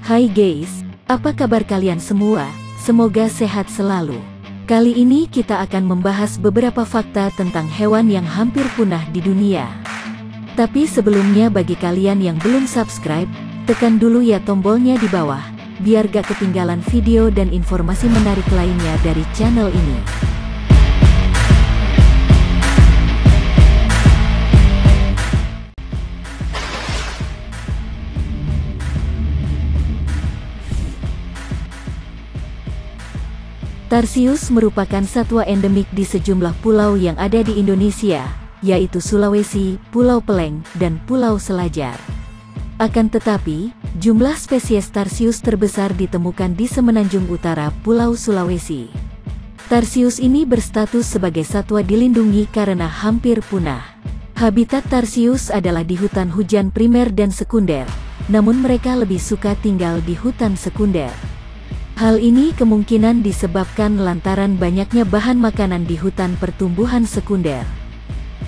Hai guys, apa kabar kalian semua? Semoga sehat selalu. Kali ini kita akan membahas beberapa fakta tentang hewan yang hampir punah di dunia. Tapi sebelumnya bagi kalian yang belum subscribe, tekan dulu ya tombolnya di bawah, biar gak ketinggalan video dan informasi menarik lainnya dari channel ini. Tarsius merupakan satwa endemik di sejumlah pulau yang ada di Indonesia, yaitu Sulawesi, Pulau Peleng, dan Pulau Selajar. Akan tetapi, jumlah spesies Tarsius terbesar ditemukan di semenanjung utara Pulau Sulawesi. Tarsius ini berstatus sebagai satwa dilindungi karena hampir punah. Habitat Tarsius adalah di hutan hujan primer dan sekunder, namun mereka lebih suka tinggal di hutan sekunder. Hal ini kemungkinan disebabkan lantaran banyaknya bahan makanan di hutan pertumbuhan sekunder.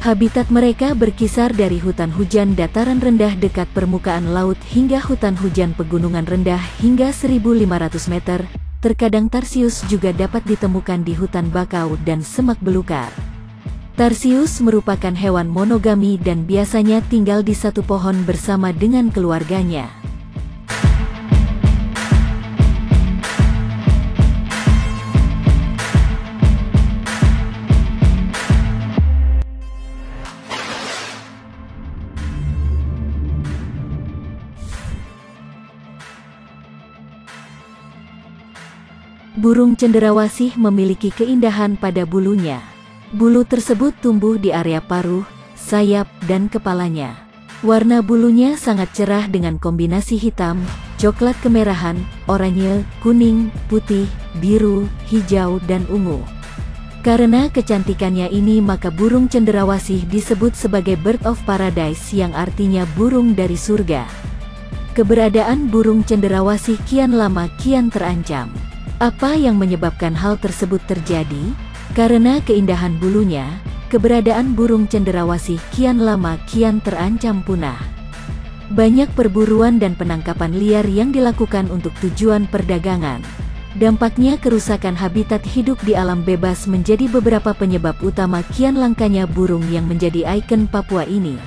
Habitat mereka berkisar dari hutan hujan dataran rendah dekat permukaan laut hingga hutan hujan pegunungan rendah hingga 1.500 meter. Terkadang Tarsius juga dapat ditemukan di hutan bakau dan semak belukar. Tarsius merupakan hewan monogami dan biasanya tinggal di satu pohon bersama dengan keluarganya. Burung cendrawasih memiliki keindahan pada bulunya. Bulu tersebut tumbuh di area paruh, sayap, dan kepalanya. Warna bulunya sangat cerah dengan kombinasi hitam, coklat kemerahan, oranye, kuning, putih, biru, hijau, dan ungu. Karena kecantikannya ini maka burung cendrawasih disebut sebagai bird of paradise yang artinya burung dari surga. Keberadaan burung cendrawasih kian lama kian terancam. Apa yang menyebabkan hal tersebut terjadi? Karena keindahan bulunya, keberadaan burung cendrawasih kian lama kian terancam punah. Banyak perburuan dan penangkapan liar yang dilakukan untuk tujuan perdagangan. Dampaknya kerusakan habitat hidup di alam bebas menjadi beberapa penyebab utama kian langkanya burung yang menjadi ikon Papua ini.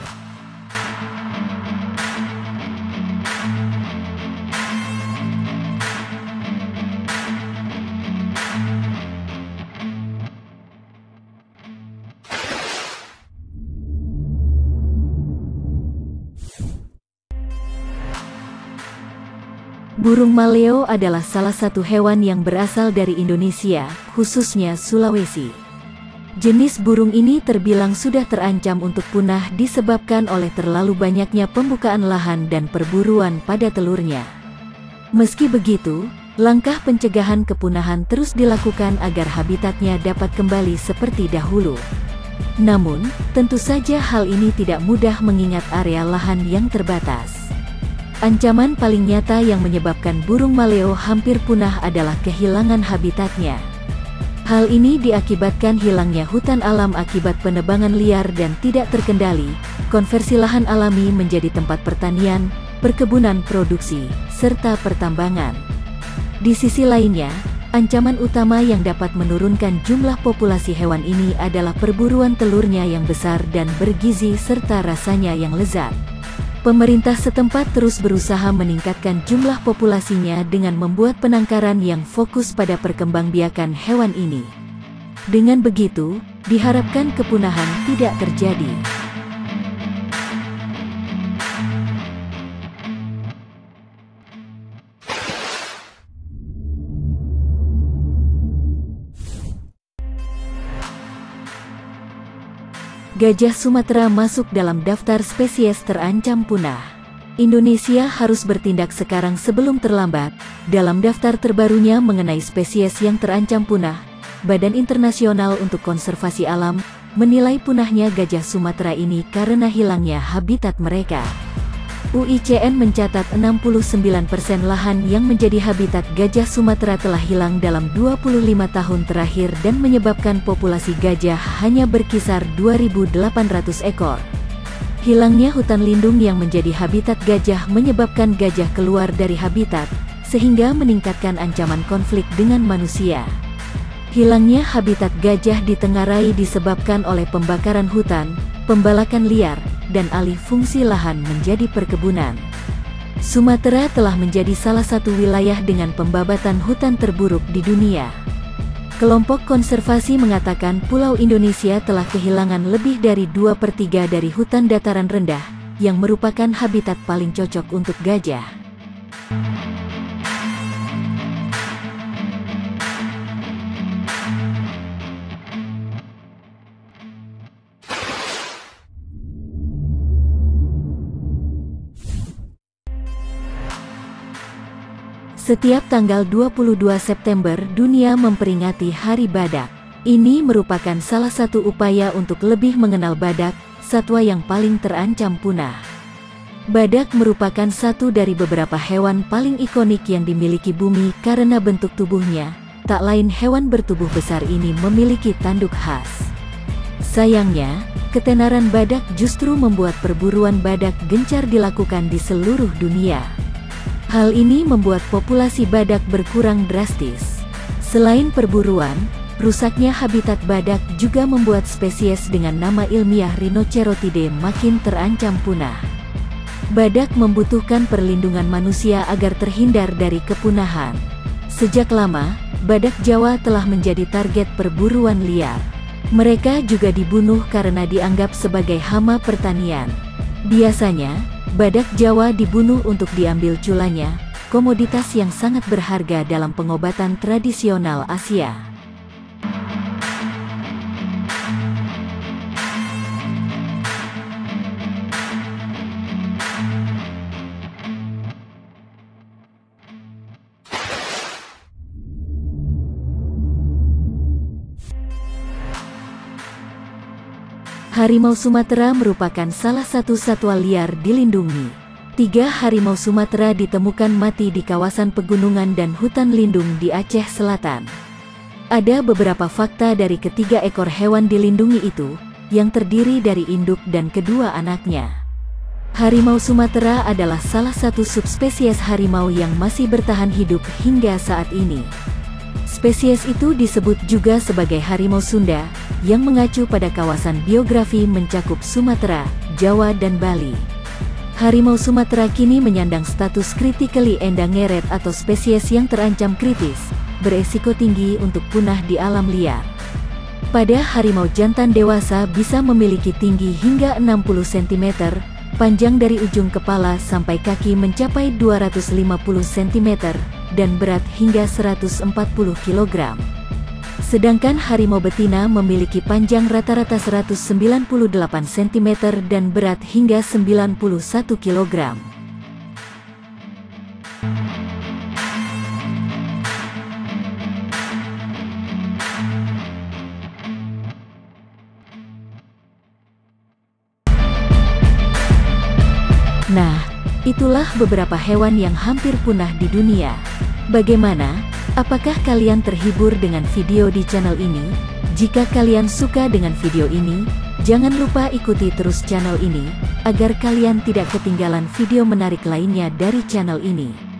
Burung maleo adalah salah satu hewan yang berasal dari Indonesia, khususnya Sulawesi. Jenis burung ini terbilang sudah terancam untuk punah disebabkan oleh terlalu banyaknya pembukaan lahan dan perburuan pada telurnya. Meski begitu, langkah pencegahan kepunahan terus dilakukan agar habitatnya dapat kembali seperti dahulu. Namun, tentu saja hal ini tidak mudah mengingat area lahan yang terbatas. Ancaman paling nyata yang menyebabkan burung maleo hampir punah adalah kehilangan habitatnya. Hal ini diakibatkan hilangnya hutan alam akibat penebangan liar dan tidak terkendali, konversi lahan alami menjadi tempat pertanian, perkebunan produksi, serta pertambangan. Di sisi lainnya, ancaman utama yang dapat menurunkan jumlah populasi hewan ini adalah perburuan telurnya yang besar dan bergizi serta rasanya yang lezat. Pemerintah setempat terus berusaha meningkatkan jumlah populasinya dengan membuat penangkaran yang fokus pada perkembangbiakan hewan ini. Dengan begitu, diharapkan kepunahan tidak terjadi. Gajah Sumatera masuk dalam daftar spesies terancam punah. Indonesia harus bertindak sekarang sebelum terlambat. Dalam daftar terbarunya mengenai spesies yang terancam punah, Badan Internasional untuk Konservasi Alam menilai punahnya gajah Sumatera ini karena hilangnya habitat mereka. UICN mencatat 69% lahan yang menjadi habitat gajah Sumatera telah hilang dalam 25 tahun terakhir dan menyebabkan populasi gajah hanya berkisar 2.800 ekor. Hilangnya hutan lindung yang menjadi habitat gajah menyebabkan gajah keluar dari habitat, sehingga meningkatkan ancaman konflik dengan manusia. Hilangnya habitat gajah ditengarai disebabkan oleh pembakaran hutan, pembalakan liar, dan alih fungsi lahan menjadi perkebunan. Sumatera telah menjadi salah satu wilayah dengan pembabatan hutan terburuk di dunia. Kelompok konservasi mengatakan Pulau Indonesia telah kehilangan lebih dari 2/3 dari hutan dataran rendah, yang merupakan habitat paling cocok untuk gajah. Setiap tanggal 22 September dunia memperingati Hari Badak. Ini merupakan salah satu upaya untuk lebih mengenal badak, satwa yang paling terancam punah. Badak merupakan satu dari beberapa hewan paling ikonik yang dimiliki bumi karena bentuk tubuhnya. Tak lain hewan bertubuh besar ini memiliki tanduk khas. Sayangnya, ketenaran badak justru membuat perburuan badak gencar dilakukan di seluruh dunia. Hal ini membuat populasi badak berkurang drastis. Selain perburuan, rusaknya habitat badak juga membuat spesies dengan nama ilmiah Rhinocerotidae makin terancam punah. Badak membutuhkan perlindungan manusia agar terhindar dari kepunahan. Sejak lama, badak Jawa telah menjadi target perburuan liar. Mereka juga dibunuh karena dianggap sebagai hama pertanian. Biasanya, badak Jawa dibunuh untuk diambil culanya, komoditas yang sangat berharga dalam pengobatan tradisional Asia. Harimau Sumatera merupakan salah satu satwa liar dilindungi. 3 harimau Sumatera ditemukan mati di kawasan pegunungan dan hutan lindung di Aceh Selatan. Ada beberapa fakta dari ketiga ekor hewan dilindungi itu, yang terdiri dari induk dan kedua anaknya. Harimau Sumatera adalah salah satu subspesies harimau yang masih bertahan hidup hingga saat ini. Spesies itu disebut juga sebagai harimau Sunda, yang mengacu pada kawasan biografi mencakup Sumatera, Jawa dan Bali. Harimau Sumatera kini menyandang status critically endangered atau spesies yang terancam kritis, beresiko tinggi untuk punah di alam liar. Pada harimau jantan dewasa bisa memiliki tinggi hingga 60 cm, panjang dari ujung kepala sampai kaki mencapai 250 cm, dan berat hingga 140 kg. Sedangkan harimau betina memiliki panjang rata-rata 198 cm dan berat hingga 91 kg. Nah, itulah beberapa hewan yang hampir punah di dunia. Bagaimana? Apakah kalian terhibur dengan video di channel ini? Jika kalian suka dengan video ini, jangan lupa ikuti terus channel ini, agar kalian tidak ketinggalan video menarik lainnya dari channel ini.